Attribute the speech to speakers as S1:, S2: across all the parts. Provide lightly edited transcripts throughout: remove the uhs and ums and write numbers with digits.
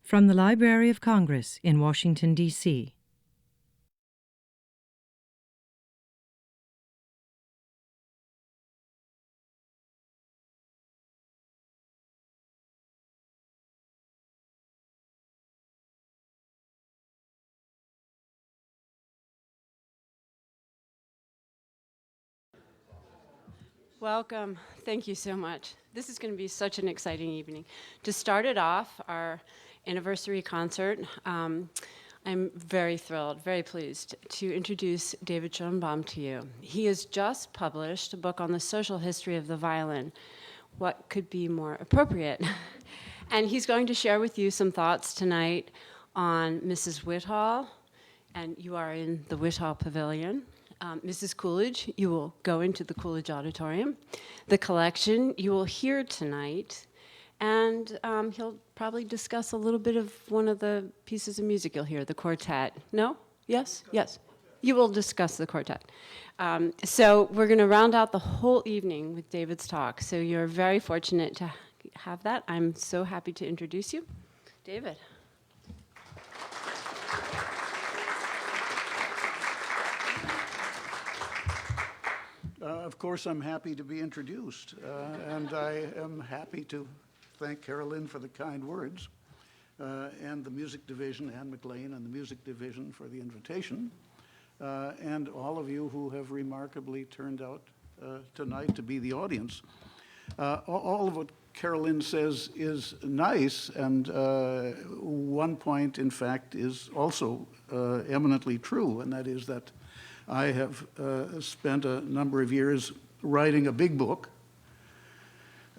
S1: From the Library of Congress in Washington, D.C.
S2: Welcome. Thank you so much. This is going to be such an exciting evening. To start it off, our anniversary concert, I'm very thrilled, very pleased to introduce David Schoenbaum to you. He has just published a book on the social history of the violin. What could be more appropriate? And he's going to share with you some thoughts tonight on Mrs. Whittle, and you are in the Whittle Pavilion. Mrs. Coolidge, you will go into the Coolidge Auditorium. The collection you will hear tonight, and he'll probably discuss a little bit of one of the pieces of music you'll hear, the quartet. No? Yes? Yes. You will discuss the quartet. So we're going to round out the whole evening with David's talk. So you're very fortunate to have that. I'm so happy to introduce you. David.
S3: Of course, I'm happy to be introduced, and I am happy to thank Carolyn for the kind words, and the music division, Anne McLean, and the music division for the invitation, and all of you who have remarkably turned out tonight to be the audience. All of what Carolyn says is nice, and one point, in fact, is also eminently true, and that is that I have spent a number of years writing a big book,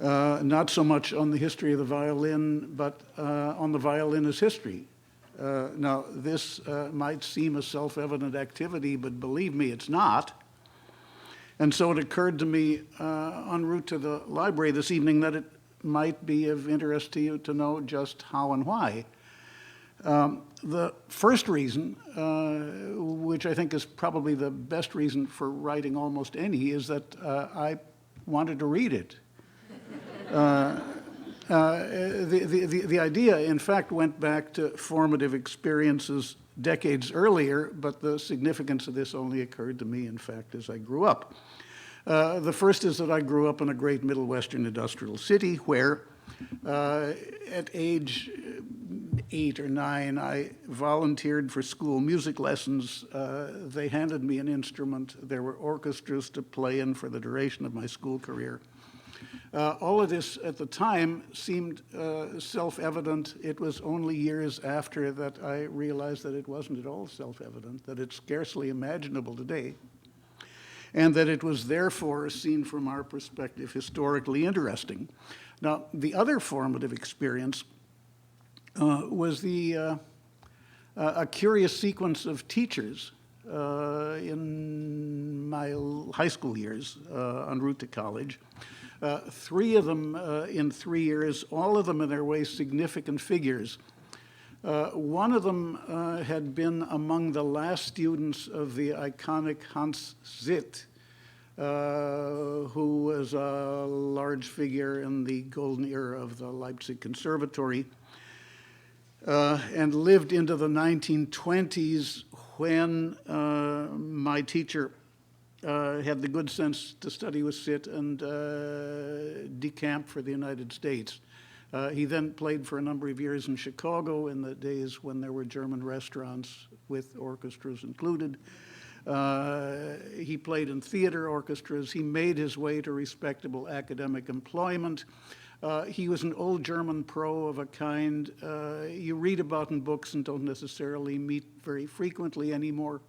S3: not so much on the history of the violin, but on the violin as history. Now, this might seem a self-evident activity, but believe me, it's not. And so it occurred to me en route to the library this evening that it might be of interest to you to know just how and why. The first reason, which I think is probably the best reason for writing almost any, is that I wanted to read it. The idea, in fact, went back to formative experiences decades earlier, but the significance of this only occurred to me, in fact, as I grew up. The first is that I grew up in a great Middle Western industrial city where, at age 8 or 9, I volunteered for school music lessons. They handed me an instrument. There were orchestras to play in for the duration of my school career. All of this at the time seemed self-evident. It was only years after that I realized that it wasn't at all self-evident, that it's scarcely imaginable today, and that it was therefore, seen from our perspective, historically interesting. Now, the other formative experience was a curious sequence of teachers in my high school years en route to college. 3 of them in 3 years, all of them in their way significant figures. One of them had been among the last students of the iconic Hans Zitt, who was a large figure in the golden era of the Leipzig Conservatory, and lived into the 1920s when my teacher had the good sense to study with Zitt and decamp for the United States. He then played for a number of years in Chicago in the days when there were German restaurants with orchestras included. He played in theater orchestras. He made his way to respectable academic employment. He was an old German pro of a kind you read about in books and don't necessarily meet very frequently anymore,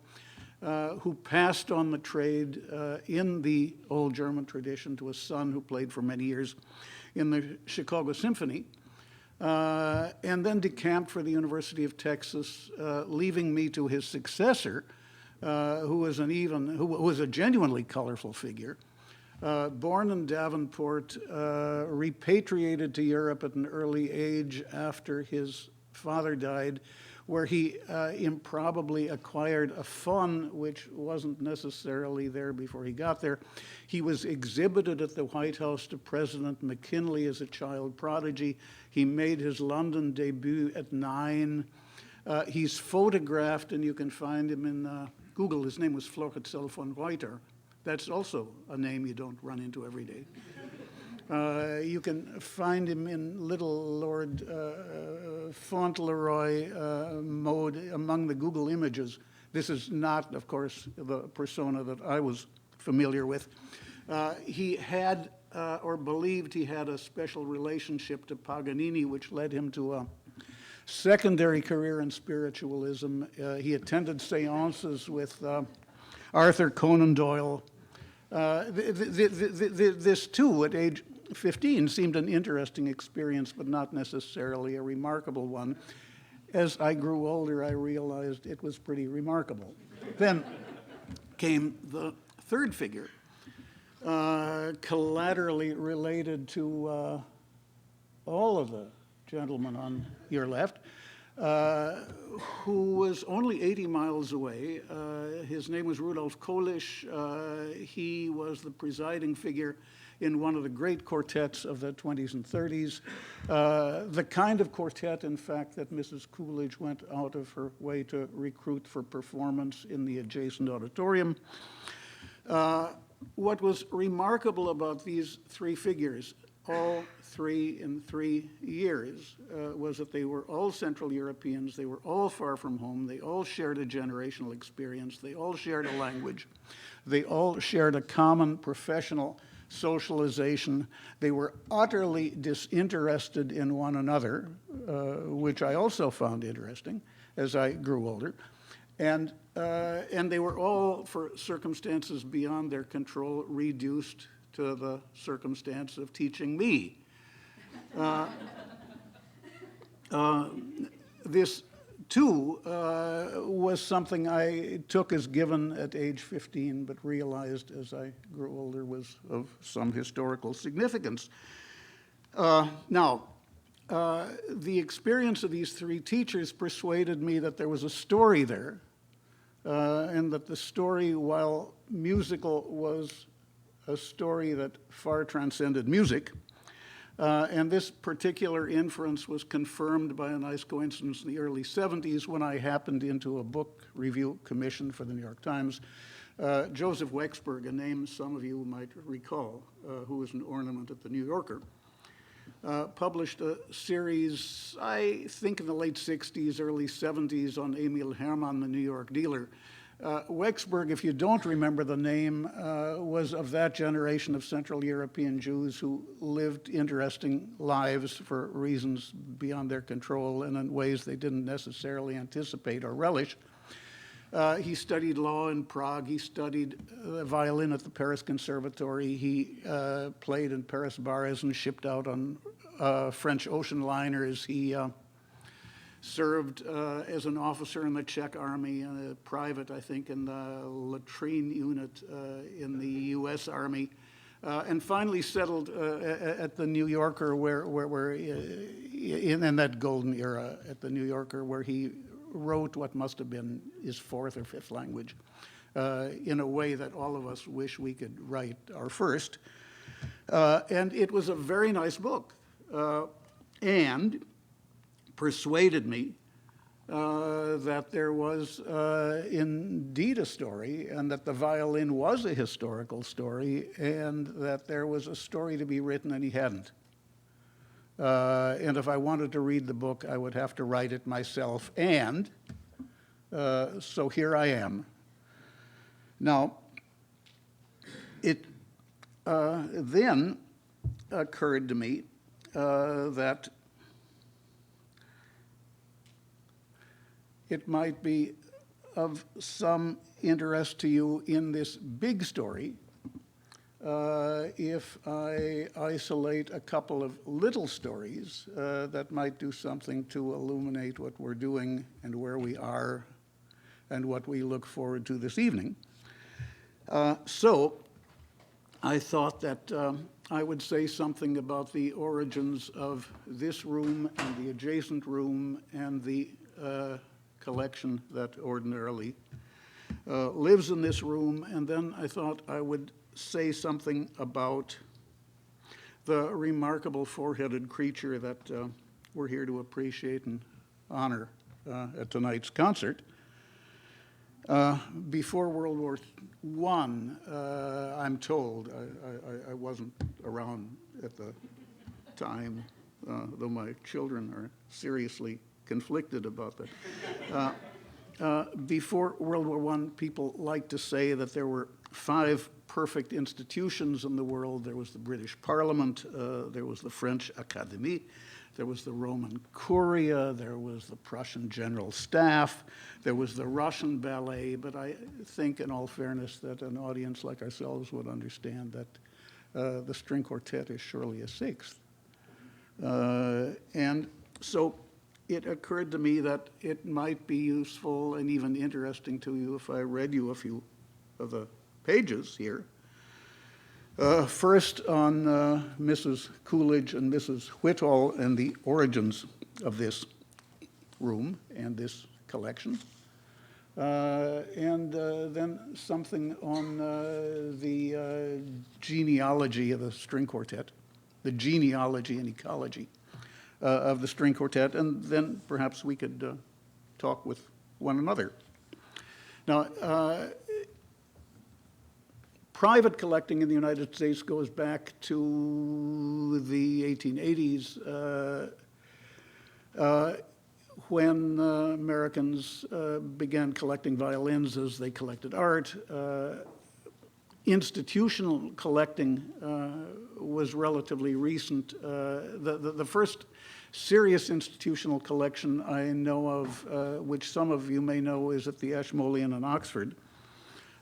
S3: who passed on the trade in the old German tradition to a son who played for many years in the Chicago Symphony, and then decamped for the University of Texas, leaving me to his successor, who was a genuinely colorful figure. Born in Davenport, repatriated to Europe at an early age after his father died, where he improbably acquired a fun which wasn't necessarily there before he got there. He was exhibited at the White House to President McKinley as a child prodigy. He made his London debut at 9. He's photographed, and you can find him in Google. His name was Florizel von Reuter. That's also a name you don't run into every day. You can find him in Little Lord Fauntleroy mode among the Google images. This is not, of course, the persona that I was familiar with. He had, or believed he had, a special relationship to Paganini, which led him to a secondary career in spiritualism. He attended seances with Arthur Conan Doyle. This too, at age 15, seemed an interesting experience, but not necessarily a remarkable one. As I grew older, I realized it was pretty remarkable. Then came the third figure, collaterally related to all of the gentlemen on your left, who was only 80 miles away. His name was Rudolf Kolisch. He was the presiding figure in one of the great quartets of the 20s and 30s, the kind of quartet, in fact, that Mrs. Coolidge went out of her way to recruit for performance in the adjacent auditorium. What was remarkable about these three figures, all three in 3 years, was that they were all Central Europeans, they were all far from home, they all shared a generational experience, they all shared a language, they all shared a common professional socialization. They were utterly disinterested in one another, which I also found interesting as I grew older. And they were all, for circumstances beyond their control, reduced to the circumstance of teaching me. This, too, was something I took as given at age 15, but realized as I grew older was of some historical significance. Now, the experience of these three teachers persuaded me that there was a story there, and that the story, while musical, was a story that far transcended music. And this particular inference was confirmed by a nice coincidence in the early 70s when I happened into a book review commission for the New York Times. Joseph Wexberg, a name some of you might recall, who was an ornament at the New Yorker, published a series, I think in the late 60s, early 70s, on Emil Hermann, the New York dealer. Wexberg, if you don't remember the name, was of that generation of Central European Jews who lived interesting lives for reasons beyond their control and in ways they didn't necessarily anticipate or relish. He studied law in Prague. He studied violin at the Paris Conservatory. He played in Paris bars and shipped out on French ocean liners. He served as an officer in the Czech army, and a private, I think, in the latrine unit in the U.S. Army, and finally settled at the New Yorker, where in that golden era at the New Yorker, where he wrote what must have been his fourth or fifth language, in a way that all of us wish we could write our first. And it was a very nice book, and persuaded me that there was indeed a story, and that the violin was a historical story, and that there was a story to be written, and he hadn't. And if I wanted to read the book, I would have to write it myself, and so here I am. Now, it then occurred to me that it might be of some interest to you in this big story if I isolate a couple of little stories that might do something to illuminate what we're doing and where we are and what we look forward to this evening. So I thought that I would say something about the origins of this room and the adjacent room and the collection that ordinarily lives in this room. And then I thought I would say something about the remarkable four-headed creature that we're here to appreciate and honor at tonight's concert. Before World War I, I'm told, I wasn't around at the time, though my children are seriously conflicted about that. Before World War I, people like to say that there were 5 perfect institutions in the world. There was the British Parliament, there was the French Académie, there was the Roman Curia, there was the Prussian General Staff, there was the Russian Ballet, but I think, in all fairness, that an audience like ourselves would understand that the string quartet is surely a 6th. And so it occurred to me that it might be useful and even interesting to you if I read you a few of the pages here. First on Mrs. Coolidge and Mrs. Whittle and the origins of this room and this collection. And then something on the genealogy of the string quartet, the genealogy and ecology of the string quartet, and then perhaps we could talk with one another. Now, private collecting in the United States goes back to the 1880s when Americans began collecting violins as they collected art. Institutional collecting was relatively recent. The first serious institutional collection I know of, which some of you may know, is at the Ashmolean in Oxford.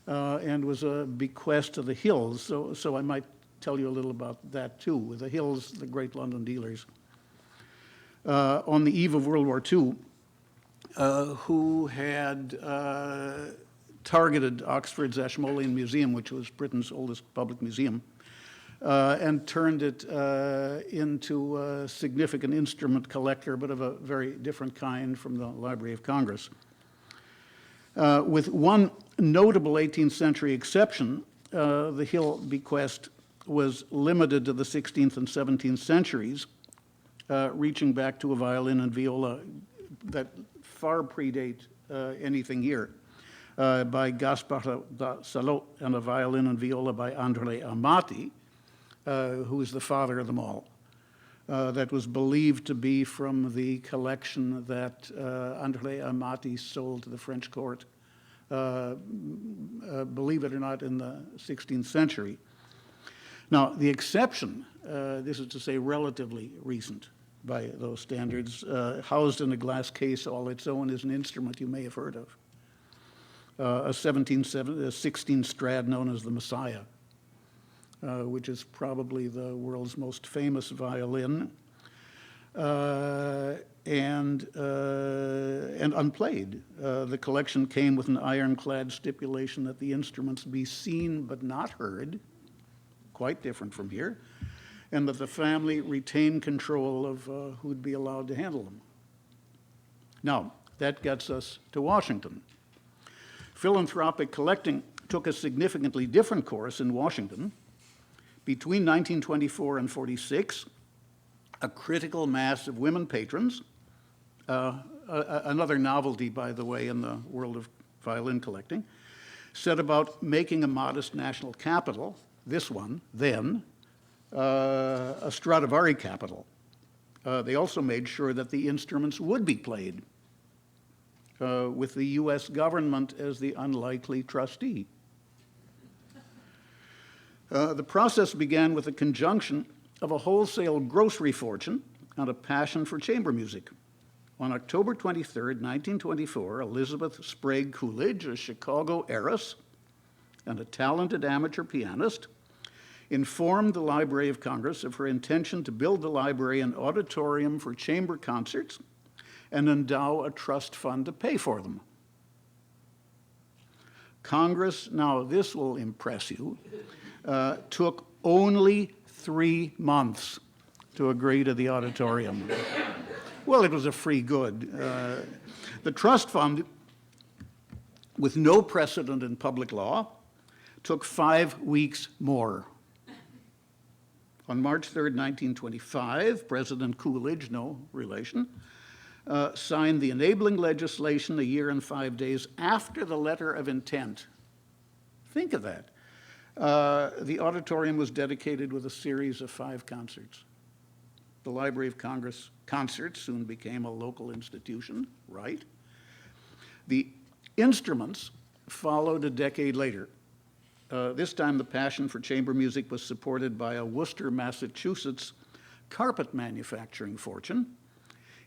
S3: And was a bequest to the Hills, so I might tell you a little about that too. The Hills, the great London dealers, on the eve of World War II, who had targeted Oxford's Ashmolean Museum, which was Britain's oldest public museum, and turned it into a significant instrument collector, but of a very different kind from the Library of Congress. With one notable 18th century exception, the Hill bequest was limited to the 16th and 17th centuries, reaching back to a violin and viola that far predate anything here, by Gaspar da Salo, and a violin and viola by André Amati, who is the father of them all. That was believed to be from the collection that André Amati sold to the French court, believe it or not, in the 16th century. Now, the exception, this is to say relatively recent by those standards, housed in a glass case all its own, is an instrument you may have heard of, a 16 Strad known as the Messiah, which is probably the world's most famous violin, and unplayed. The collection came with an ironclad stipulation that the instruments be seen but not heard, quite different from here, and that the family retain control of who'd be allowed to handle them. Now, that gets us to Washington. Philanthropic collecting took a significantly different course in Washington. Between 1924 and 46, a critical mass of women patrons, another novelty, by the way, in the world of violin collecting, set about making a modest national capital, this one, then, a Stradivari capital. They also made sure that the instruments would be played, with the US government as the unlikely trustee. The process began with a conjunction of a wholesale grocery fortune and a passion for chamber music. On October 23, 1924, Elizabeth Sprague Coolidge, a Chicago heiress and a talented amateur pianist, informed the Library of Congress of her intention to build the library an auditorium for chamber concerts and endow a trust fund to pay for them. Congress, now this will impress you, took only 3 months to agree to the auditorium. Well, it was a free good. The trust fund, with no precedent in public law, took 5 weeks more. On March 3rd, 1925, President Coolidge, no relation, signed the enabling legislation a year and 5 days after the letter of intent. Think of that. The auditorium was dedicated with a series of 5 concerts. The Library of Congress concerts soon became a local institution, right? The instruments followed a decade later. This time the passion for chamber music was supported by a Worcester, Massachusetts carpet manufacturing fortune.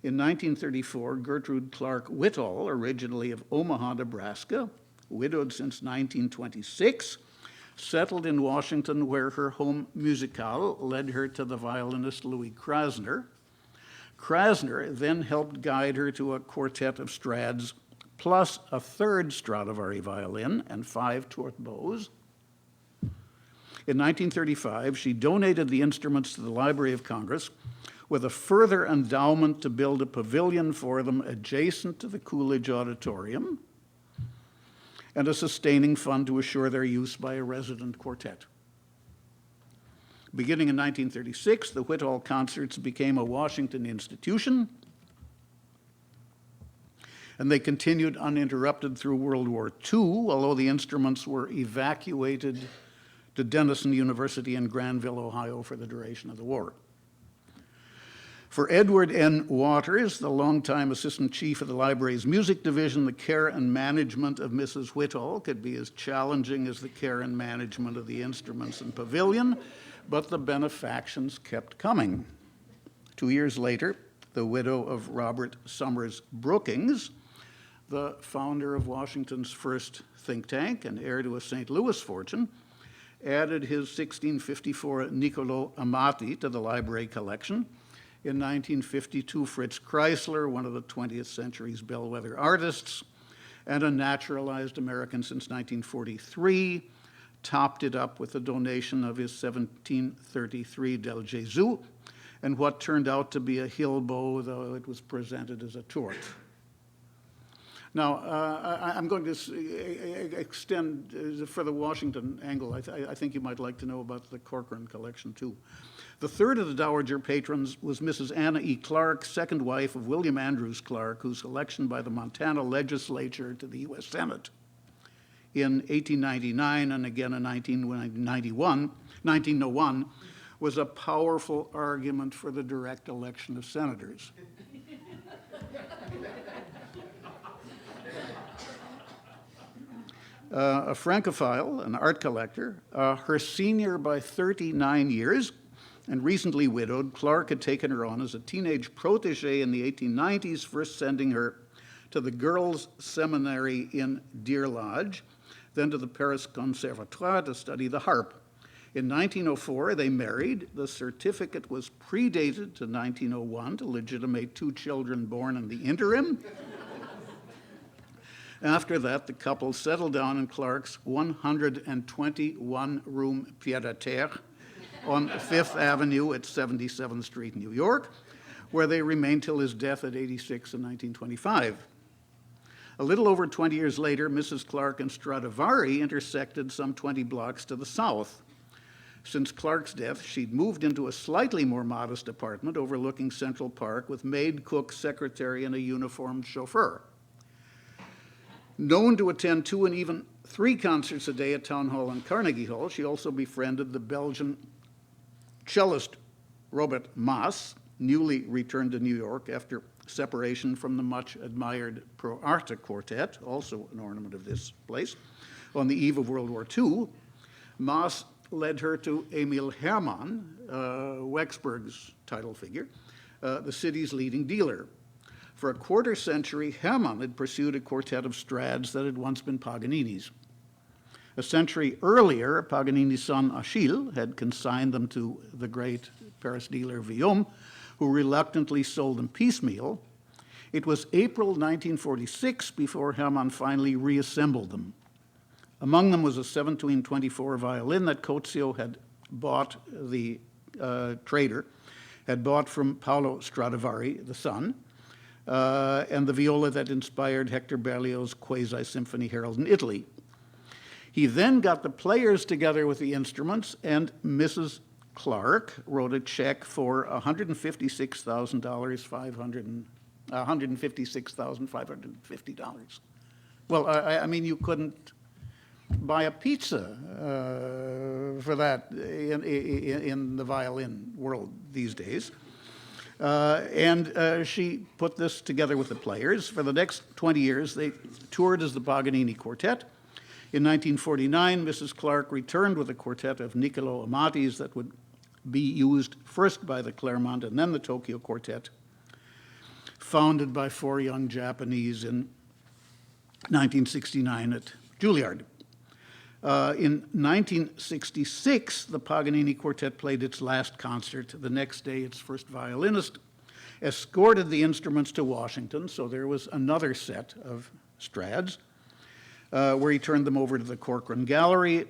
S3: In 1934, Gertrude Clark Whittle, originally of Omaha, Nebraska, widowed since 1926, settled in Washington, where her home musicale led her to the violinist Louis Krasner. Krasner then helped guide her to a quartet of Strads, plus a 3rd Stradivari violin and 5 Tourte bows. In 1935, she donated the instruments to the Library of Congress with a further endowment to build a pavilion for them adjacent to the Coolidge Auditorium and a sustaining fund to assure their use by a resident quartet. Beginning in 1936, the Whittle concerts became a Washington institution, and they continued uninterrupted through World War II, although the instruments were evacuated to Denison University in Granville, Ohio, for the duration of the war. For Edward N. Waters, the longtime assistant chief of the library's music division, the care and management of Mrs. Whittle could be as challenging as the care and management of the instruments and pavilion, but the benefactions kept coming. 2 years later, the widow of Robert Summers Brookings, the founder of Washington's first think tank and heir to a St. Louis fortune, added his 1654 Niccolo Amati to the library collection. In 1952, Fritz Kreisler, one of the 20th century's bellwether artists, and a naturalized American since 1943, topped it up with a donation of his 1733 Del Gesù and what turned out to be a hill bow, though it was presented as a Tourte. Now, I'm going to extend for the Washington angle. I think you might like to know about the Corcoran collection, too. The third of the Dowager patrons was Mrs. Anna E. Clark, second wife of William Andrews Clark, whose election by the Montana legislature to the U.S. Senate in 1899 and again in 1901 was a powerful argument for the direct election of senators. A Francophile, an art collector, her senior by 39 years, and recently widowed, Clark had taken her on as a teenage protege in the 1890s, first sending her to the girls' seminary in Deer Lodge, then to the Paris Conservatoire to study the harp. In 1904, they married. The certificate was predated to 1901 to legitimate 2 children born in the interim. After that, the couple settled down in Clark's 121-room pied-à-terre on 5th Avenue at 77th Street, New York, where they remained till his death at 86 in 1925. A little over 20 years later, Mrs. Clark and Stradivari intersected some 20 blocks to the south. Since Clark's death, she'd moved into a slightly more modest apartment overlooking Central Park with maid, cook, secretary, and a uniformed chauffeur. Known to attend 2 and even 3 concerts a day at Town Hall and Carnegie Hall, she also befriended the Belgian cellist Robert Maas, newly returned to New York after separation from the much-admired Pro Arte Quartet, also an ornament of this place, on the eve of World War II. Maas led her to Emil Hermann, Wexberg's title figure, the city's leading dealer. For a quarter century, Hermann had pursued a quartet of Strads that had once been Paganini's. A century earlier, Paganini's son Achille had consigned them to the great Paris dealer Violin, who reluctantly sold them piecemeal. It was April 1946 before Hermann finally reassembled them. Among them was a 1724 violin that Cozio had bought the trader, had bought from Paolo Stradivari, the son, and the viola that inspired Hector Berlioz's Quasi-Symphony Herald in Italy. He then got the players together with the instruments, and Mrs. Clark wrote a check for $156,550. Well, I mean, you couldn't buy a pizza for that in the violin world these days. And she put this together with the players. For the next 20 years, they toured as the Paganini Quartet. In 1949, Mrs. Clark returned with a quartet of Niccolo Amatis that would be used first by the Claremont and then the Tokyo Quartet, founded by 4 young Japanese in 1969 at Juilliard. In 1966, the Paganini Quartet played its last concert. The next day, its first violinist escorted the instruments to Washington, so there was another set of Strads, where he turned them over to the Corcoran Gallery.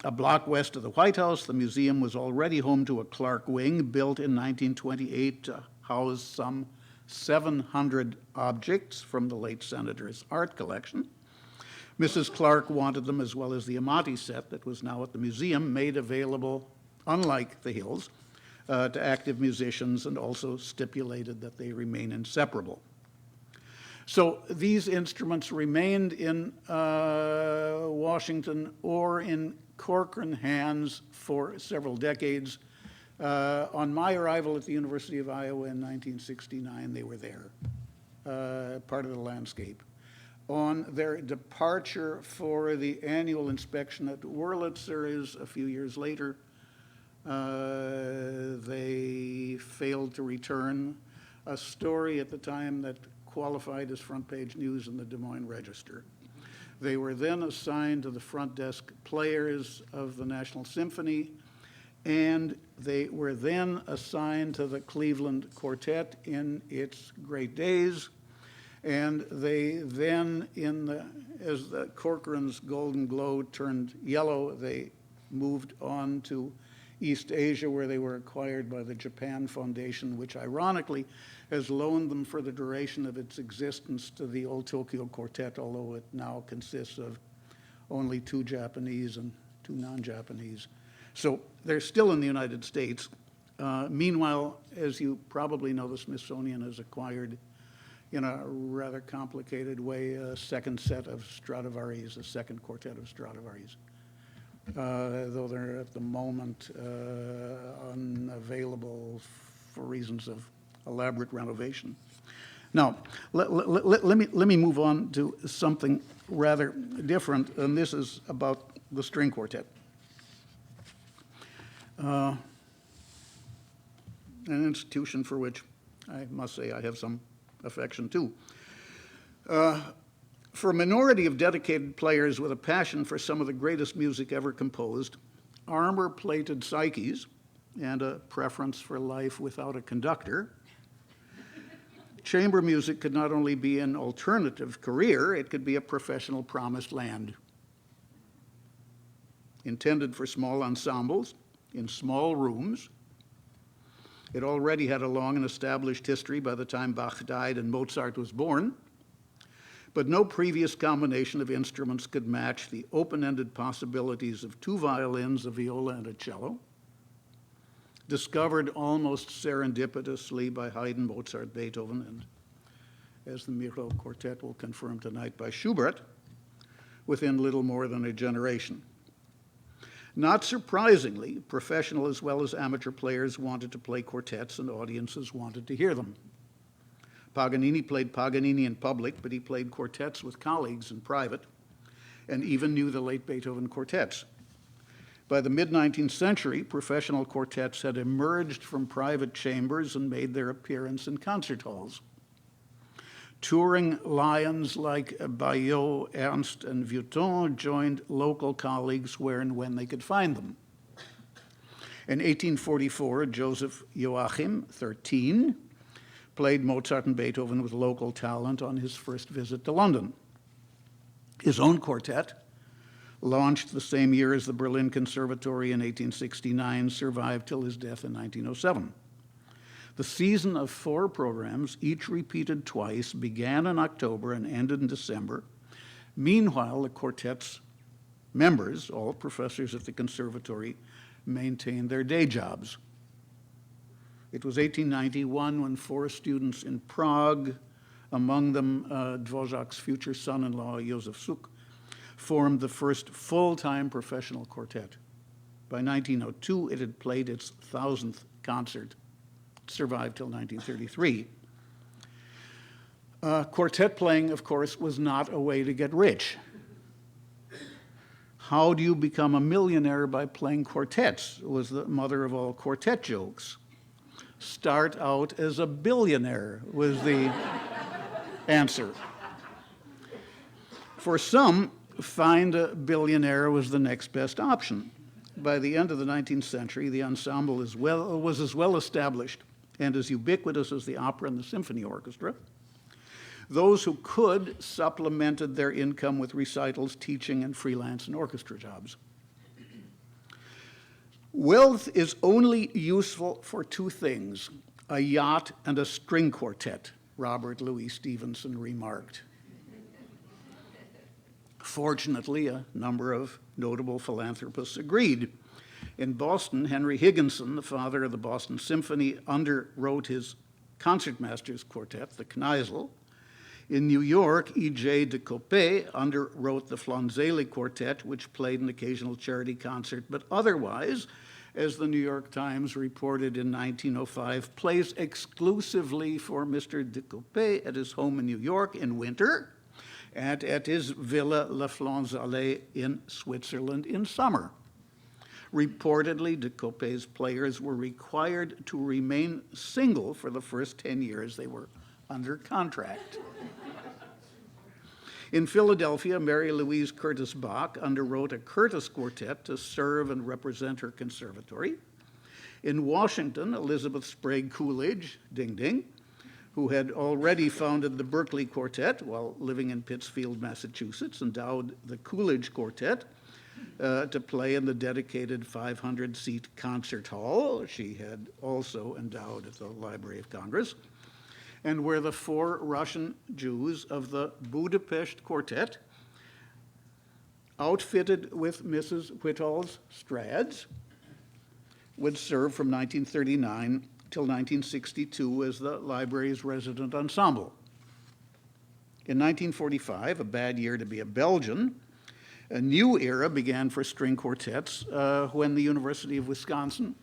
S3: A block west of the White House, the museum was already home to a Clark wing built in 1928 to house some 700 objects from the late senator's art collection. Mrs. Clark wanted them, as well as the Amati set that was now at the museum, made available, unlike the Hills, to active musicians, and also stipulated that they remain inseparable. So these instruments remained in Washington or in Corcoran hands for several decades. On my arrival at the University of Iowa in 1969, they were there, part of the landscape. On their departure for the annual inspection at Wurlitzer a few years later, they failed to return. A story at the time that qualified as front page news in the Des Moines Register. They were then assigned to the front desk players of the National Symphony, and they were then assigned to the Cleveland Quartet in its great days. And they then, as the Corcoran's golden glow turned yellow, they moved on to East Asia, where they were acquired by the Japan Foundation, which ironically has loaned them for the duration of its existence to the old Tokyo Quartet, although it now consists of only 2 Japanese and 2 non-Japanese. So they're still in the United States. Meanwhile, as you probably know, the Smithsonian has acquired, in a rather complicated way, a second set of Stradivari's, a second quartet of Stradivari's. Though they're at the moment unavailable for reasons of elaborate renovation. Now, let me move on to something rather different, and this is about the string quartet. An institution for which I must say I have some affection too. For a minority of dedicated players with a passion for some of the greatest music ever composed, armor-plated psyches, and a preference for life without a conductor, chamber music could not only be an alternative career, it could be a professional promised land. Intended for small ensembles, in small rooms, it already had a long and established history by the time Bach died and Mozart was born. But no previous combination of instruments could match the open-ended possibilities of 2 violins, a viola, and a cello, discovered almost serendipitously by Haydn, Mozart, Beethoven, and, as the Miro Quartet will confirm tonight, by Schubert, within little more than a generation. Not surprisingly, professional as well as amateur players wanted to play quartets, and audiences wanted to hear them. Paganini played Paganini in public, but he played quartets with colleagues in private, and even knew the late Beethoven quartets. By the mid-19th century, professional quartets had emerged from private chambers and made their appearance in concert halls. Touring lions like Bayot, Ernst, and Vuitton joined local colleagues where and when they could find them. In 1844, Joseph Joachim, 13, played Mozart and Beethoven with local talent on his first visit to London. His own quartet, launched the same year as the Berlin Conservatory in 1869, survived till his death in 1907. The season of 4 programs, each repeated twice, began in October and ended in December. Meanwhile, the quartet's members, all professors at the conservatory, maintained their day jobs. It was 1891 when 4 students in Prague, among them Dvořák's future son-in-law, Josef Suk, formed the first full-time professional quartet. By 1902, it had played its 1,000th concert. It survived till 1933. Quartet playing, of course, was not a way to get rich. How do you become a millionaire by playing quartets? Was the mother of all quartet jokes. Start out as a billionaire was the answer. For some, find a billionaire was the next best option. By the end of the 19th century, the ensemble was as well established and as ubiquitous as the opera and the symphony orchestra. Those who could supplemented their income with recitals, teaching, and freelance and orchestra jobs. Wealth is only useful for 2 things, a yacht and a string quartet, Robert Louis Stevenson remarked. Fortunately, a number of notable philanthropists agreed. In Boston, Henry Higginson, the father of the Boston Symphony, underwrote his concertmasters quartet, the Kneisel. In New York, E.J. de Coppet underwrote the Flonzeli Quartet, which played an occasional charity concert, but otherwise, as the New York Times reported in 1905, plays exclusively for Mr. de Coppet at his home in New York in winter and at his Villa La Flonzale in Switzerland in summer. Reportedly, de Coppet's players were required to remain single for the first 10 years they were under contract. In Philadelphia, Mary Louise Curtis Bach underwrote a Curtis Quartet to serve and represent her conservatory. In Washington, Elizabeth Sprague Coolidge, ding ding, who had already founded the Berkeley Quartet while living in Pittsfield, Massachusetts, endowed the Coolidge Quartet to play in the dedicated 500-seat concert hall she had also endowed at the Library of Congress, and where the 4 Russian Jews of the Budapest Quartet, outfitted with Mrs. Whittall's Strads, would serve from 1939 till 1962 as the library's resident ensemble. In 1945, a bad year to be a Belgian, a new era began for string quartets when the University of Wisconsin,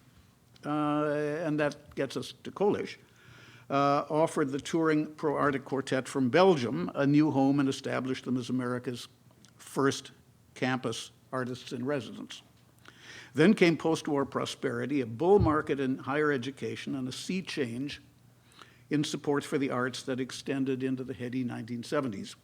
S3: and that gets us to Kolisch, offered the touring Pro Arctic Quartet from Belgium a new home and established them as America's first campus artists in residence. Then came post-war prosperity, a bull market in higher education, and a sea change in support for the arts that extended into the heady 1970s.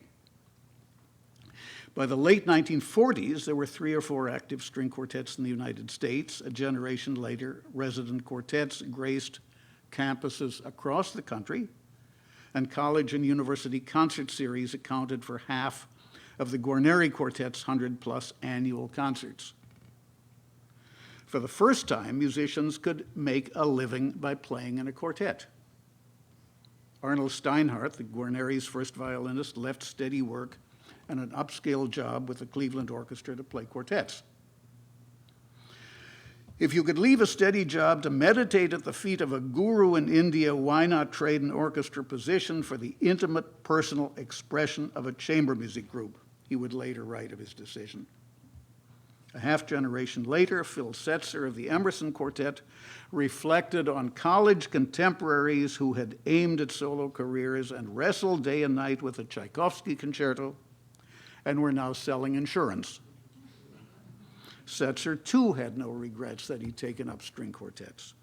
S3: By the late 1940s, there were 3 or 4 active string quartets in the United States. A generation later, resident quartets graced campuses across the country, and college and university concert series accounted for half of the Guarneri Quartet's 100-plus annual concerts. For the first time, musicians could make a living by playing in a quartet. Arnold Steinhardt, the Guarneri's first violinist, left steady work and an upscale job with the Cleveland Orchestra to play quartets. If you could leave a steady job to meditate at the feet of a guru in India, why not trade an orchestra position for the intimate, personal expression of a chamber music group? He would later write of his decision. A half generation later, Phil Setzer of the Emerson Quartet reflected on college contemporaries who had aimed at solo careers and wrestled day and night with a Tchaikovsky concerto and were now selling insurance. Setzer, too, had no regrets that he'd taken up string quartets.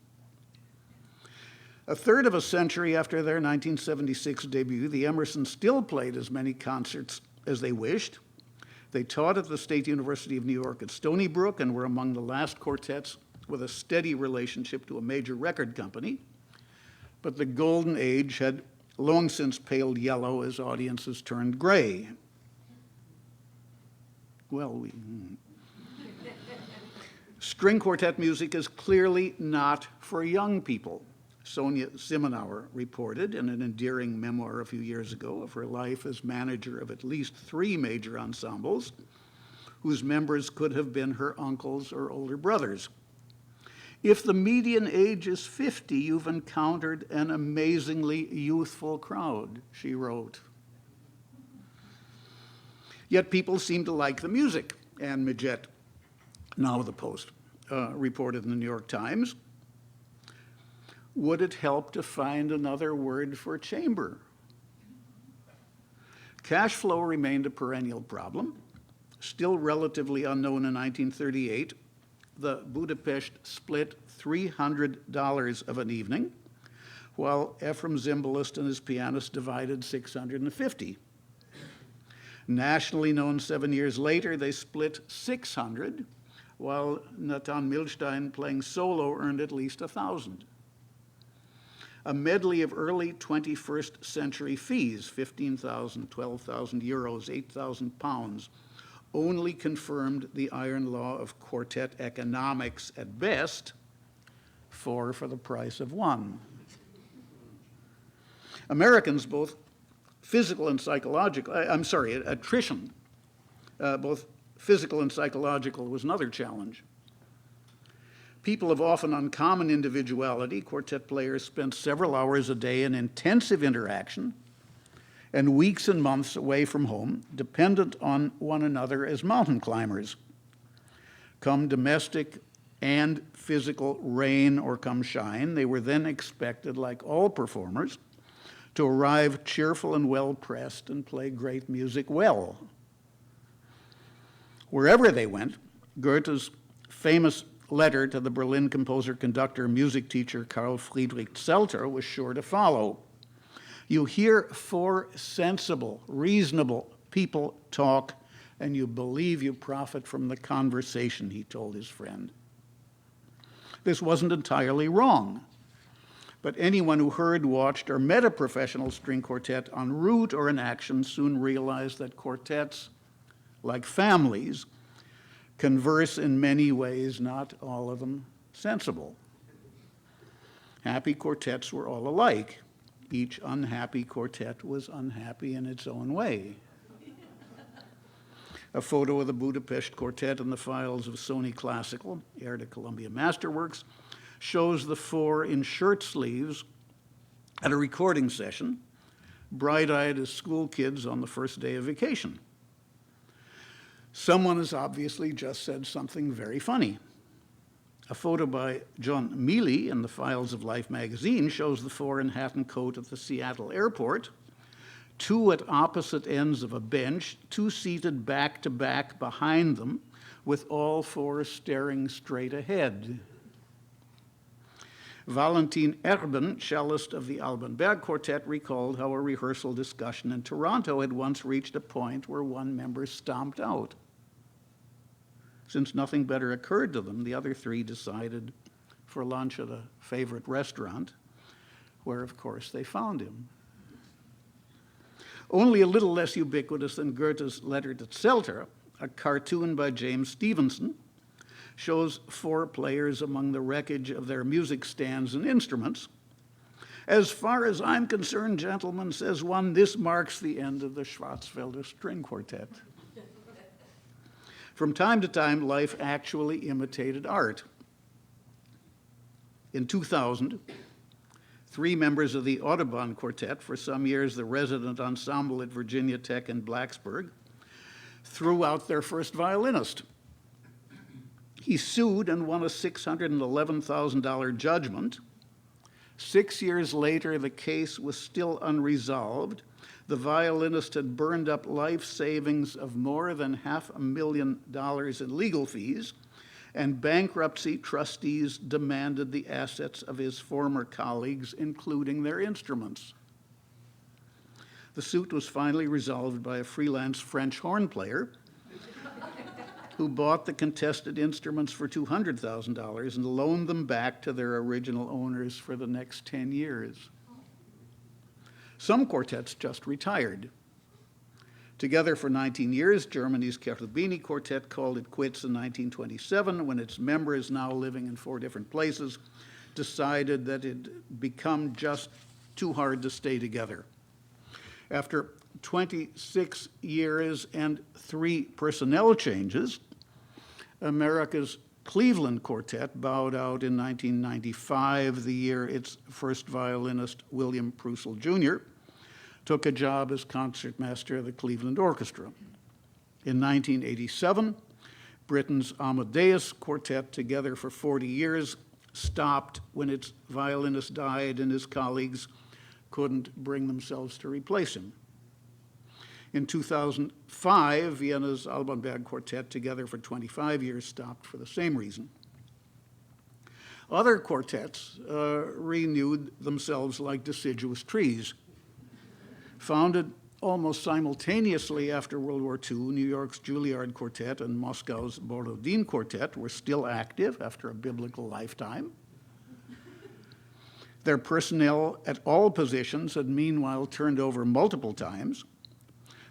S3: A third of a century after their 1976 debut, the Emersons still played as many concerts as they wished. They taught at the State University of New York at Stony Brook and were among the last quartets with a steady relationship to a major record company. But the golden age had long since paled yellow as audiences turned gray. Well, String quartet music is clearly not for young people. Sonia Simonauer reported in an endearing memoir a few years ago of her life as manager of at least 3 major ensembles, whose members could have been her uncles or older brothers. If the median age is 50, you've encountered an amazingly youthful crowd, she wrote. Yet people seem to like the music, Anne Midgett, now the Post, reported in the New York Times. Would it help to find another word for chamber? Cash flow remained a perennial problem. Still relatively unknown in 1938, the Budapest split $300 of an evening, while Ephraim Zimbalist and his pianist divided $650. Nationally known 7 years later, they split $600, while Natan Milstein, playing solo, earned at least $1,000. A medley of early 21st century fees, 15,000, 12,000 euros, 8,000 pounds, only confirmed the iron law of quartet economics at best, 4 for the price of 1. Americans, both physical and psychological, attrition, both physical and psychological, was another challenge. People of often uncommon individuality, quartet players spent several hours a day in intensive interaction and weeks and months away from home, dependent on one another as mountain climbers. Come domestic and physical rain or come shine, they were then expected, like all performers, to arrive cheerful and well-pressed and play great music well. Wherever they went, Goethe's famous letter to the Berlin composer-conductor music teacher Karl Friedrich Zelter was sure to follow. You hear 4 sensible, reasonable people talk, and you believe you profit from the conversation, he told his friend. This wasn't entirely wrong, but anyone who heard, watched, or met a professional string quartet en route or in action soon realized that quartets, like families, converse in many ways, not all of them sensible. Happy quartets were all alike. Each unhappy quartet was unhappy in its own way. A photo of the Budapest Quartet in the files of Sony Classical, heir to Columbia Masterworks, shows the 4 in shirt sleeves at a recording session, bright-eyed as school kids on the first day of vacation. Someone has obviously just said something very funny. A photo by John Mealy in the files of Life magazine shows the 4 in hat and coat at the Seattle airport, 2 at opposite ends of a bench, 2 seated back to back behind them, with all 4 staring straight ahead. Valentin Erben, cellist of the Alban Berg Quartet, recalled how a rehearsal discussion in Toronto had once reached a point where one member stomped out. Since nothing better occurred to them, the other 3 decided for lunch at a favorite restaurant, where, of course, they found him. Only a little less ubiquitous than Goethe's letter to Zelter, a cartoon by James Stevenson shows 4 players among the wreckage of their music stands and instruments. As far as I'm concerned, gentlemen, says one, this marks the end of the Schwarzwälder String Quartet. From time to time, life actually imitated art. In 2000, 3 members of the Audubon Quartet, for some years the resident ensemble at Virginia Tech in Blacksburg, threw out their first violinist. He sued and won a $611,000 judgment. 6 years later, the case was still unresolved. The violinist had burned up life savings of more than $500,000 in legal fees, and bankruptcy trustees demanded the assets of his former colleagues, including their instruments. The suit was finally resolved by a freelance French horn player who bought the contested instruments for $200,000 and loaned them back to their original owners for the next 10 years. Some quartets just retired. Together for 19 years, Germany's Cherubini Quartet called it quits in 1927 when its members, now living in 4 different places, decided that it had become just too hard to stay together. After 26 years and 3 personnel changes, America's Cleveland Quartet bowed out in 1995, the year its first violinist, William Prussell Jr., took a job as concertmaster of the Cleveland Orchestra. In 1987, Britain's Amadeus Quartet, together for 40 years, stopped when its violinist died and his colleagues couldn't bring themselves to replace him. In 2005, Vienna's Albanberg Quartet, together for 25 years, stopped for the same reason. Other quartets renewed themselves like deciduous trees. Founded almost simultaneously after World War II, New York's Juilliard Quartet and Moscow's Borodin Quartet were still active after a biblical lifetime. Their personnel at all positions had meanwhile turned over multiple times.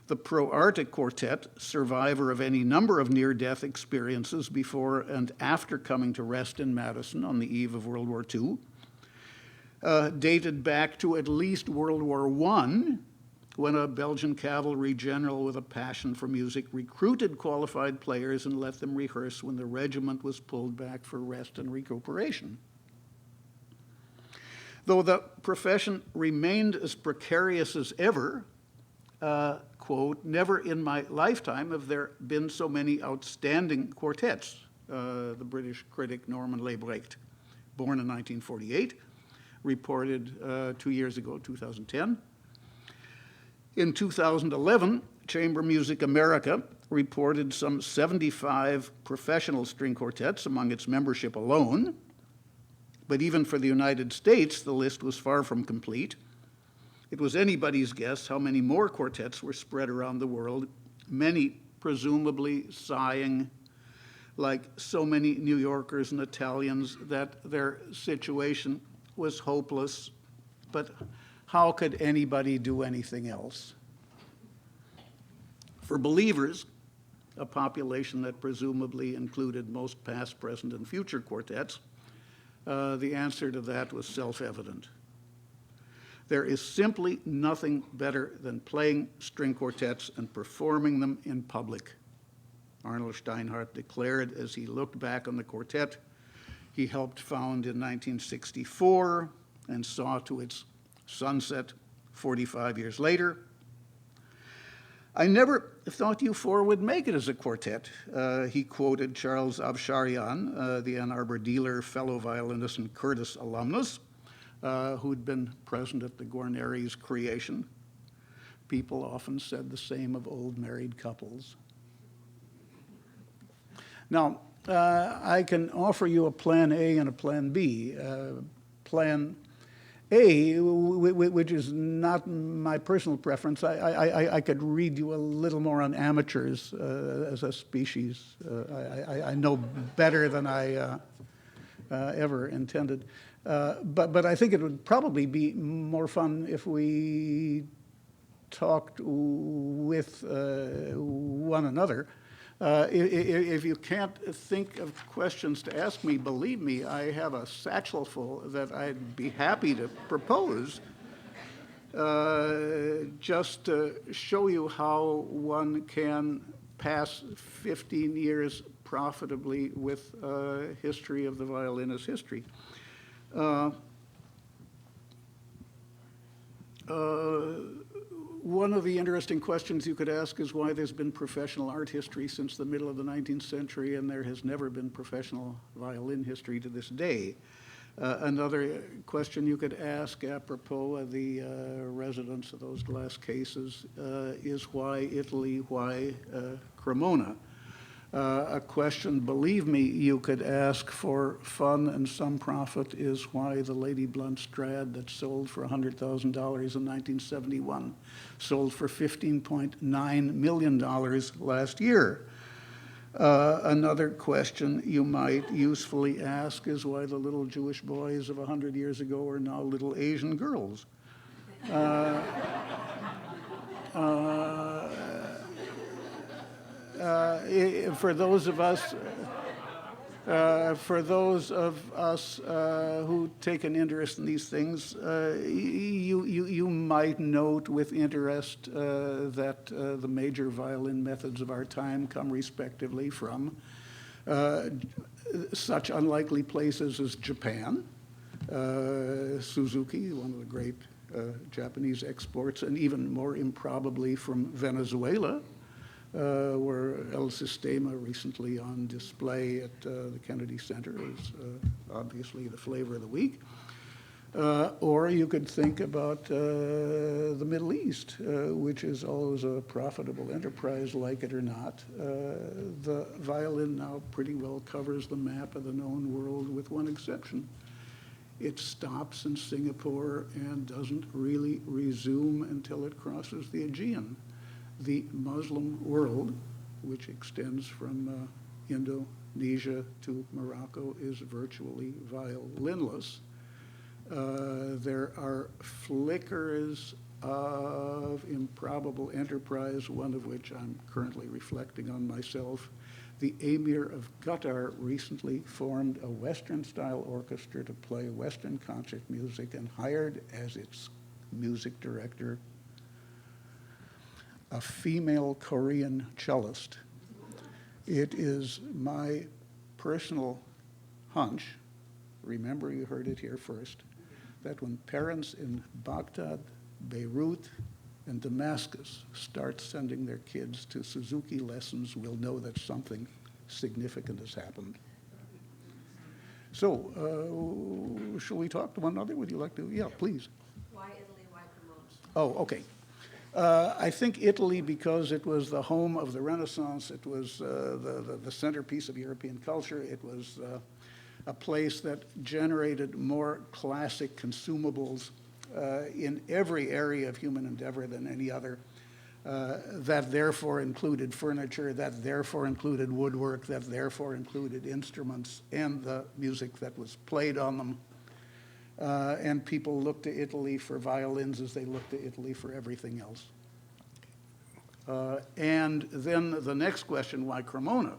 S3: The Pro-Arctic Quartet, survivor of any number of near-death experiences before and after coming to rest in Madison on the eve of World War II, dated back to at least World War I, when a Belgian cavalry general with a passion for music recruited qualified players and let them rehearse when the regiment was pulled back for rest and recuperation. Though the profession remained as precarious as ever, quote, "Never in my lifetime have there been so many outstanding quartets," the British critic Norman Leibrecht, born in 1948, reported 2 years ago, 2010. In 2011, Chamber Music America reported some 75 professional string quartets among its membership alone. But even for the United States, the list was far from complete. It was anybody's guess how many more quartets were spread around the world, many presumably sighing, like so many New Yorkers and Italians, that their situation was hopeless, but how could anybody do anything else? For believers, a population that presumably included most past, present, and future quartets, the answer to that was self-evident. There is simply nothing better than playing string quartets and performing them in public, Arnold Steinhardt declared as he looked back on the quartet he helped found in 1964 and saw to its sunset 45 years later. "I never thought you 4 would make it as a quartet," he quoted Charles Avsharian, the Ann Arbor dealer, fellow violinist, and Curtis alumnus, who'd been present at the Guarneri's creation. People often said the same of old married couples. Now, I can offer you a plan A and a plan B. Plan A, which is not my personal preference, I could read you a little more on amateurs as a species. I know better than I ever intended. But I think it would probably be more fun if we talked with one another. If you can't think of questions to ask me, believe me, I have a satchel full that I'd be happy to propose just to show you how one can pass 15 years profitably with history of the violin as history. One of the interesting questions you could ask is why there's been professional art history since the middle of the 19th century and there has never been professional violin history to this day. Another question you could ask apropos of the residents of those glass cases is why Italy, why Cremona? A question, believe me, you could ask for fun and some profit is why the Lady Blunt Strad that sold for $100,000 in 1971 sold for $15.9 million last year. Another question you might usefully ask is why the little Jewish boys of 100 years ago are now little Asian girls. for those of us who take an interest in these things, you might note with interest that the major violin methods of our time come respectively from such unlikely places as Japan, Suzuki, one of the great Japanese exports, and even more improbably from Venezuela, where El Sistema, recently on display at the Kennedy Center, is obviously the flavor of the week. Or you could think about the Middle East, which is always a profitable enterprise, like it or not. The violin now pretty well covers the map of the known world, with one exception. It stops in Singapore and doesn't really resume until it crosses the Aegean. The Muslim world, which extends from Indonesia to Morocco, is virtually violinless. There are flickers of improbable enterprise, one of which I'm currently reflecting on myself. The Emir of Qatar recently formed a Western-style orchestra to play Western concert music and hired as its music director a female Korean cellist. It is my personal hunch, remember you heard it here first, that when parents in Baghdad, Beirut, and Damascus start sending their kids to Suzuki lessons, we'll know that something significant has happened. So, shall we talk to one another? Would you like to? Yeah, please.
S4: Why Italy, why Cremona?
S3: Oh, okay. I think Italy, because it was the home of the Renaissance, it was the centerpiece of European culture, it was a place that generated more classic consumables in every area of human endeavor than any other. That therefore included furniture, that therefore included woodwork, that therefore included instruments and the music that was played on them. And people looked to Italy for violins as they looked to Italy for everything else. And then the next question, why Cremona?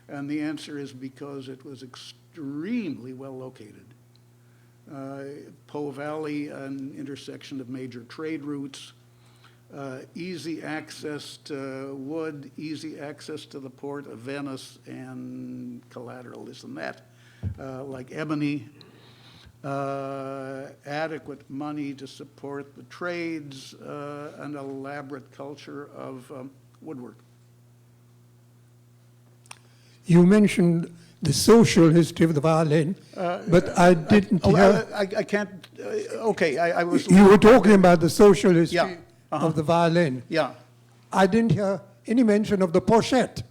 S3: And the answer is because it was extremely well located. Po Valley, an intersection of major trade routes, easy access to wood, easy access to the port of Venice, and collateral this and that, like ebony, adequate money to support the trades, an elaborate culture of woodwork.
S5: You mentioned the social history of the violin, but I didn't hear.
S3: I can't, okay, I was.
S5: You were talking about the social history
S3: Yeah,
S5: of the violin.
S3: Yeah.
S5: I didn't hear any mention of the pochette,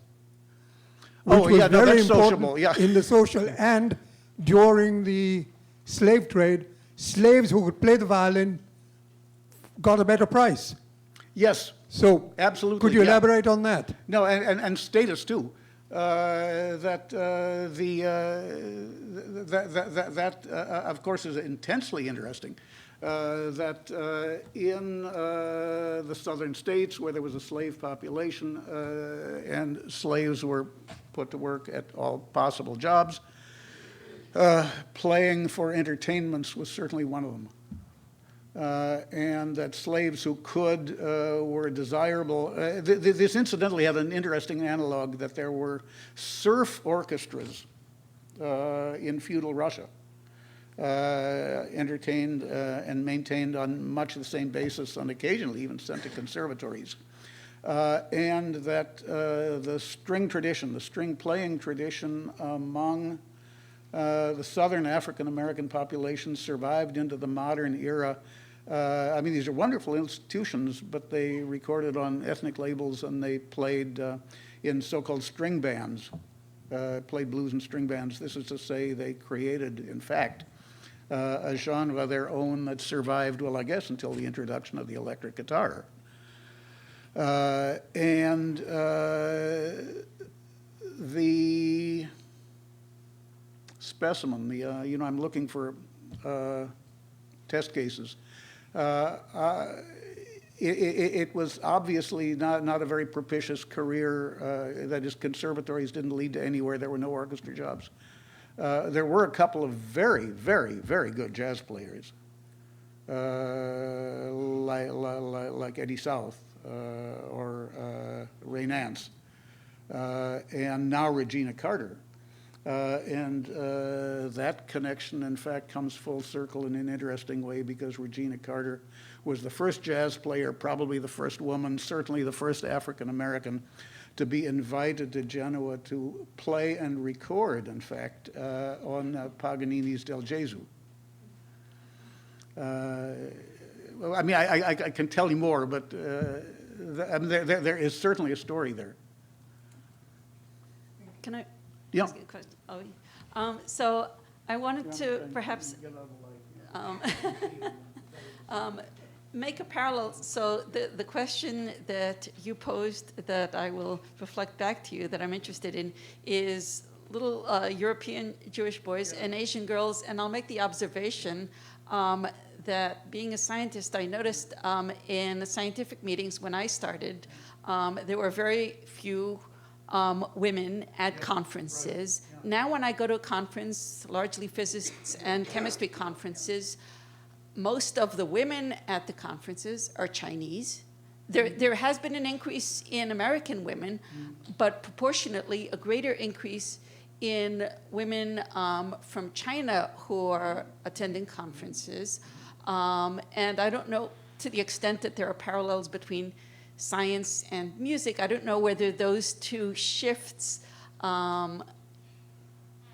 S5: which
S3: Oh,
S5: was
S3: yeah, no,
S5: very
S3: that's
S5: important
S3: sociable, yeah.
S5: in the social. And during the slave trade, slaves who could play the violin got a better price.
S3: Yes.
S5: So,
S3: Absolutely,
S5: could you
S3: yeah.
S5: elaborate on that?
S3: No, and status too. That of course is intensely interesting. That in the southern states, where there was a slave population and slaves were put to work at all possible jobs, playing for entertainments was certainly one of them. And that slaves who could were desirable. This incidentally had an interesting analog, that there were serf orchestras in feudal Russia, entertained and maintained on much the same basis, and occasionally even sent to conservatories. And that the string tradition, the string playing tradition among the southern African-American population survived into the modern era. I mean, these are wonderful institutions, but they recorded on ethnic labels, and they played in so-called string bands, played blues and string bands. This is to say, they created, in fact, a genre of their own that survived, well, I guess, until the introduction of the electric guitar. And the specimen, I'm looking for test cases. it was obviously not a very propitious career. That is, conservatories didn't lead to anywhere. There were no orchestra jobs. There were a couple of very, very, very good jazz players, like Eddie South or Ray Nance, and now Regina Carter. And that connection, in fact, comes full circle in an interesting way, because Regina Carter was the first jazz player, probably the first woman, certainly the first African-American, to be invited to Genoa to play and record, in fact, on Paganini's Del Gesù. Well, I mean, I can tell you more, but there is certainly a story there.
S4: Can I
S3: Yeah.
S4: ask you a question? So I wanted to perhaps make a parallel. So the question that you posed that I will reflect back to you that I'm interested in is little European Jewish boys and Asian girls, and I'll make the observation that being a scientist, I noticed in the scientific meetings when I started, there were very few women at conferences.
S3: Right.
S4: Now when I go to a conference, largely physics and chemistry conferences, most of the women at the conferences are Chinese. There has been an increase in American women, but proportionately a greater increase in women from China who are attending conferences. And I don't know to the extent that there are parallels between science and music. I don't know whether those two shifts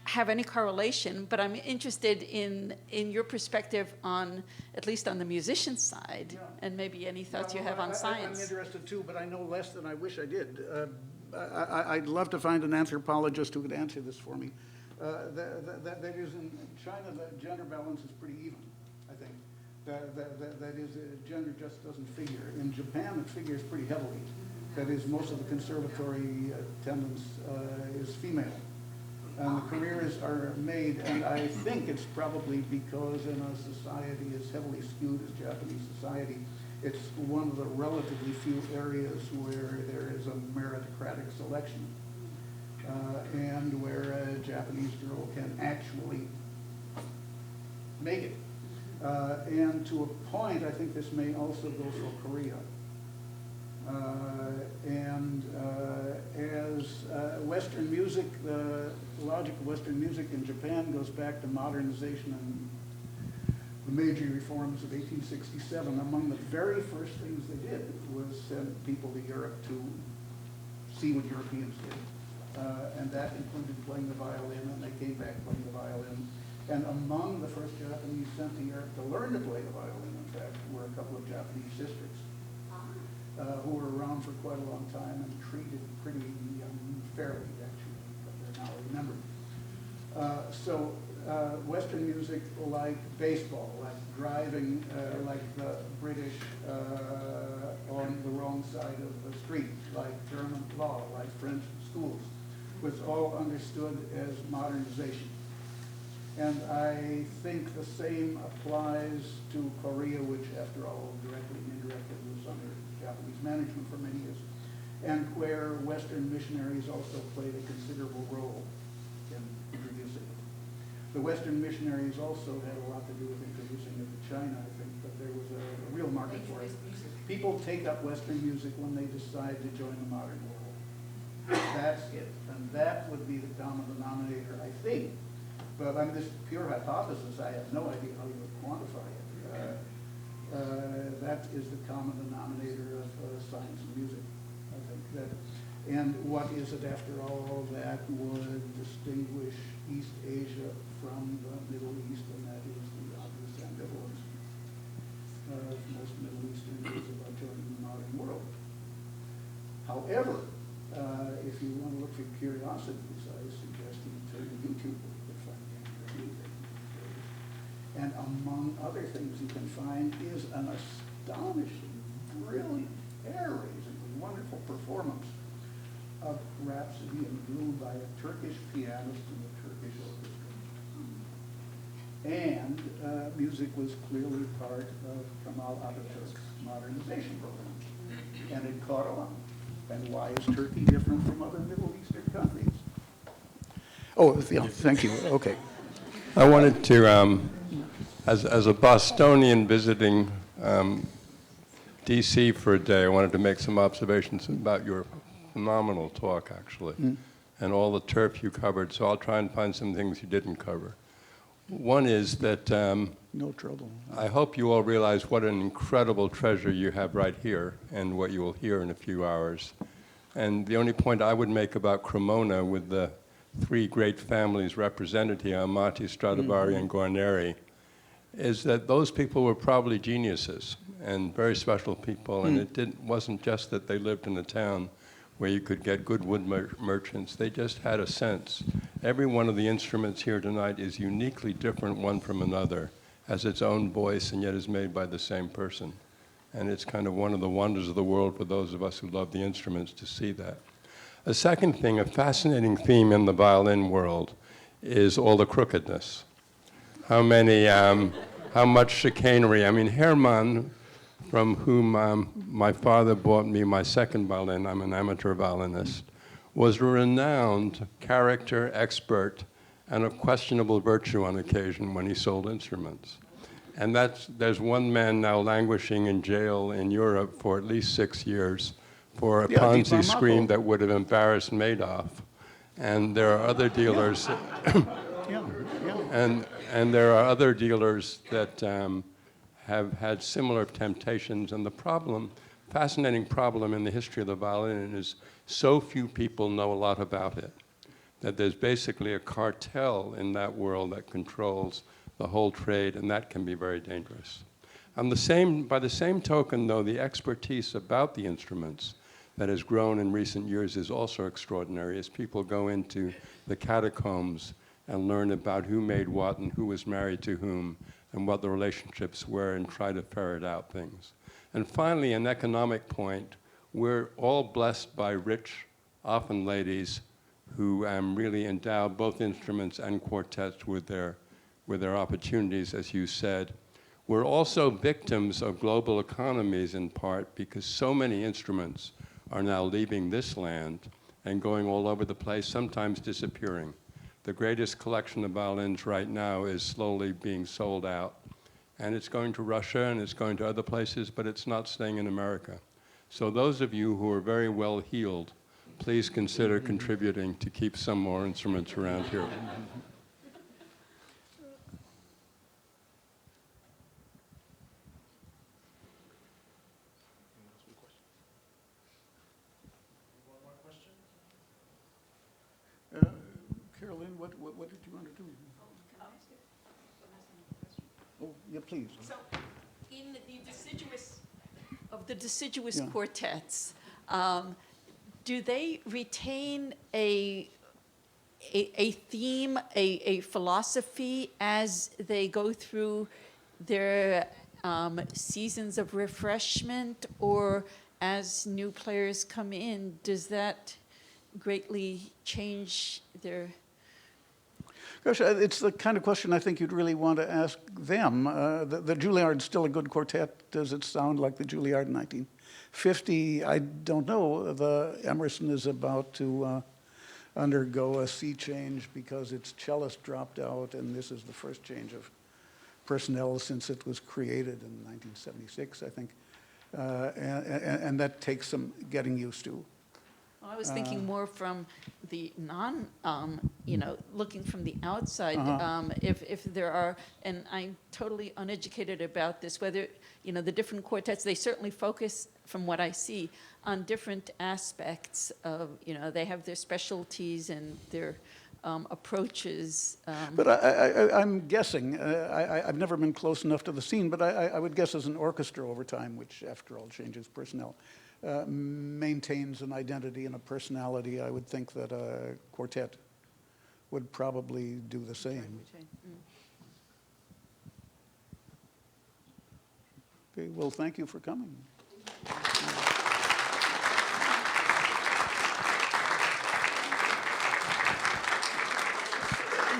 S4: have any correlation, but I'm interested in your perspective on, at least on the musician side,
S3: Yeah.
S4: and maybe any thoughts you have on science.
S3: I'm interested too, but I know less than I wish I did. I'd love to find an anthropologist who could answer this for me. That is, in China, the gender balance is pretty even, I think. That is, gender just doesn't figure. In Japan, it figures pretty heavily. That is, most of the conservatory attendance is female. And the careers are made, and I think it's probably because in a society as heavily skewed as Japanese society, it's one of the relatively few areas where there is a meritocratic selection, and where a Japanese girl can actually make it. And to a point, I think this may also go for Korea. As Western music, the logic of Western music in Japan goes back to modernization and the Meiji reforms of 1867. Among the very first things they did was send people to Europe to see what Europeans did. And that included playing the violin, and they came back playing the violin. And among the first Japanese sent to Europe to learn to play the violin, in fact, were a couple of Japanese sisters. Who were around for quite a long time and treated pretty fairly, actually, but they're now remembered. Western music, like baseball, like driving, like the British on the wrong side of the street, like German law, like French schools, was all understood as modernization. And I think the same applies to Korea, which, after all, directly and indirectly was under Japanese management for many years, and where Western missionaries also played a considerable role in introducing it. The Western missionaries also had a lot to do with introducing it to China, I think, but there was a real market for it. People take up Western music when they decide to join the modern world. That's it. And that would be the common denominator, I think. But I'm this pure hypothesis. I have no idea how you would quantify it. That is the common denominator of science and music, I think. And what is it, after all, that would distinguish East Asia from the Middle East, and that is the obvious ambivalence of most Middle Easterners about joining the modern world. However, if you want to look for curiosities, I suggest you turn to YouTube. And among other things you can find is an astonishing, brilliant, hair-raisingly wonderful performance of Rhapsody in Blue by a Turkish pianist and a Turkish orchestra. And music was clearly part of Kemal Atatürk's modernization program, and it caught on. And why is Turkey different from other Middle Eastern countries? Oh, yeah, thank you. Okay.
S6: I wanted to, as a Bostonian visiting D.C. for a day, I wanted to make some observations about your phenomenal talk, actually, and all the turf you covered. So I'll try and find some things you didn't cover. One is that
S3: No trouble.
S6: I hope you all realize what an incredible treasure you have right here and what you will hear in a few hours. And the only point I would make about Cremona, with the three great families represented here, Amati, Stradivari, and Guarneri, is that those people were probably geniuses and very special people. And it wasn't just that they lived in a town where you could get good wood merchants. They just had a sense. Every one of the instruments here tonight is uniquely different one from another, has its own voice, and yet is made by the same person. And it's kind of one of the wonders of the world for those of us who love the instruments to see that. A second thing, a fascinating theme in the violin world is all the crookedness. How much chicanery. I mean, Hermann, from whom my father bought me my second violin, I'm an amateur violinist, was a renowned character expert and of questionable virtue on occasion when he sold instruments. And there's one man now languishing in jail in Europe for at least 6 years for a Ponzi scheme that would have embarrassed Madoff. And there are other dealers, and there are other dealers that have had similar temptations. And the problem, fascinating problem in the history of the violin is so few people know a lot about it, that there's basically a cartel in that world that controls the whole trade, and that can be very dangerous. By the same token, though, the expertise about the instruments that has grown in recent years is also extraordinary as people go into the catacombs and learn about who made what and who was married to whom and what the relationships were and try to ferret out things. And finally, an economic point, we're all blessed by rich, often ladies, who really endow both instruments and quartets with their opportunities, as you said. We're also victims of global economies in part because so many instruments are now leaving this land and going all over the place, sometimes disappearing. The greatest collection of violins right now is slowly being sold out. And it's going to Russia and it's going to other places, but it's not staying in America. So those of you who are very well heeled, please consider contributing to keep some more instruments around here.
S3: Carolyn, what did you want to do? Oh, yeah, please.
S4: So, in the deciduous quartets, do they retain a theme, a philosophy as they go through their seasons of refreshment, or as new players come in? Does that greatly change their...
S3: Gosh, it's the kind of question I think you'd really want to ask them. The Juilliard's still a good quartet. Does it sound like the Juilliard in 1950? I don't know. The Emerson is about to undergo a sea change because its cellist dropped out, and this is the first change of personnel since it was created in 1976, I think. And that takes some getting used to.
S4: I was thinking more from the looking from the outside, if there are, and I'm totally uneducated about this, whether, the different quartets, they certainly focus, from what I see, on different aspects of, they have their specialties and their approaches.
S3: But I'm guessing, I've never been close enough to the scene, but I would guess as an orchestra over time, which after all changes personnel, maintains an identity and a personality, I would think that a quartet would probably do the same. Okay, well, thank you for coming.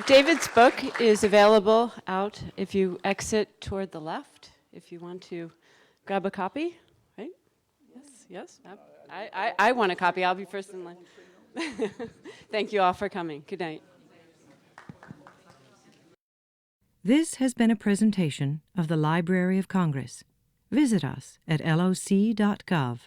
S2: David's book is available out if you exit toward the left, if you want to grab a copy, right? Yes. I want a copy. I'll be first in line. Thank you all for coming. Good night.
S1: This has been a presentation of the Library of Congress. Visit us at loc.gov.